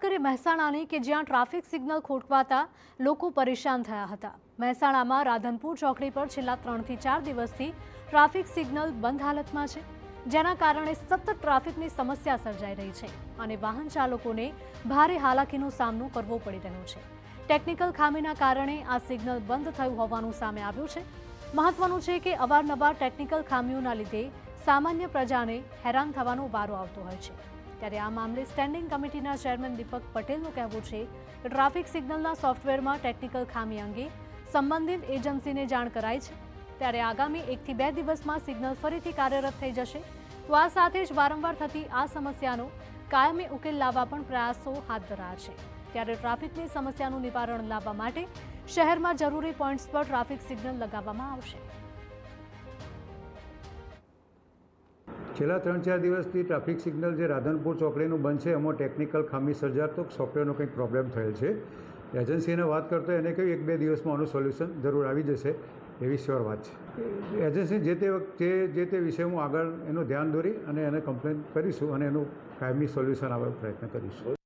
કરીએ મહેસાણાની કે જ્યાં ટ્રાફિક સિગ્નલ ખોટવાતા લોકો પરેશાન થયા હતા। મહેસાણામાં રાધનપુર ચોકડી પર છેલ્લા 3 થી 4 દિવસથી ટ્રાફિક સિગ્નલ બંધ હાલતમાં છે, જેના કારણે સતત ટ્રાફિકની સમસ્યા સર્જાઈ રહી છે અને વાહન ચાલકોને ભારે હાલાકીનો સામનો કરવો પડી રહ્યો છે। ટેકનિકલ ખામીના કારણે આ સિગ્નલ બંધ થયું હોવાનું સામે આવ્યું છે। મહત્વનું છે કે અવારનવાર ટેકનિકલ ખામીઓના લીધે સામાન્ય પ્રજાને હેરાન થવાનો વારો આવતો હોય છે। ત્યારે આ મામલે સ્ટેન્ડિંગ કમિટીના ચેરમેન દીપક પટેલનું કહેવું છે કે ટ્રાફિક સિગ્નલના સોફ્ટવેરમાં ટેકનિકલ ખામી અંગે સંબંધિત એજન્સીને જાણ કરાઈ છે। ત્યારે આગામી 1 થી 2 દિવસમાં સિગ્નલ ફરીથી કાર્યરત થઈ જશે। તો આ સાથે જ વારંવાર થતી આ સમસ્યાનો કાયમી ઉકેલ લાવવા પણ પ્રયાસો હાથ ધરાયા છે। ત્યારે ટ્રાફિકની સમસ્યાનું નિવારણ લાવવા માટે શહેરમાં જરૂરી પોઈન્ટ્સ પર ટ્રાફિક સિગ્નલ લગાવવામાં આવશે। છેલ્લા 3-4 દિવસથી ટ્રાફિક સિગ્નલ જે રાધનપુર ચોકડીનું બંધ છે એમાં ટેકનિકલ ખામી સર્જાતો સોફ્ટવેરનો કંઈક પ્રોબ્લેમ થયેલ છે। એજન્સીને વાત કરતો એને કહ્યું 1-2 દિવસમાં આનું સોલ્યુશન જરૂર આવી જશે એવી શ્યોર વાત છે। એજન્સી જે તે વિષયમાં આગળ એનું ધ્યાન દોરી અને એને કમ્પ્લેન કરીશું અને એનું કાયમી સોલ્યુશન આવવાનો પ્રયત્ન કરીશું।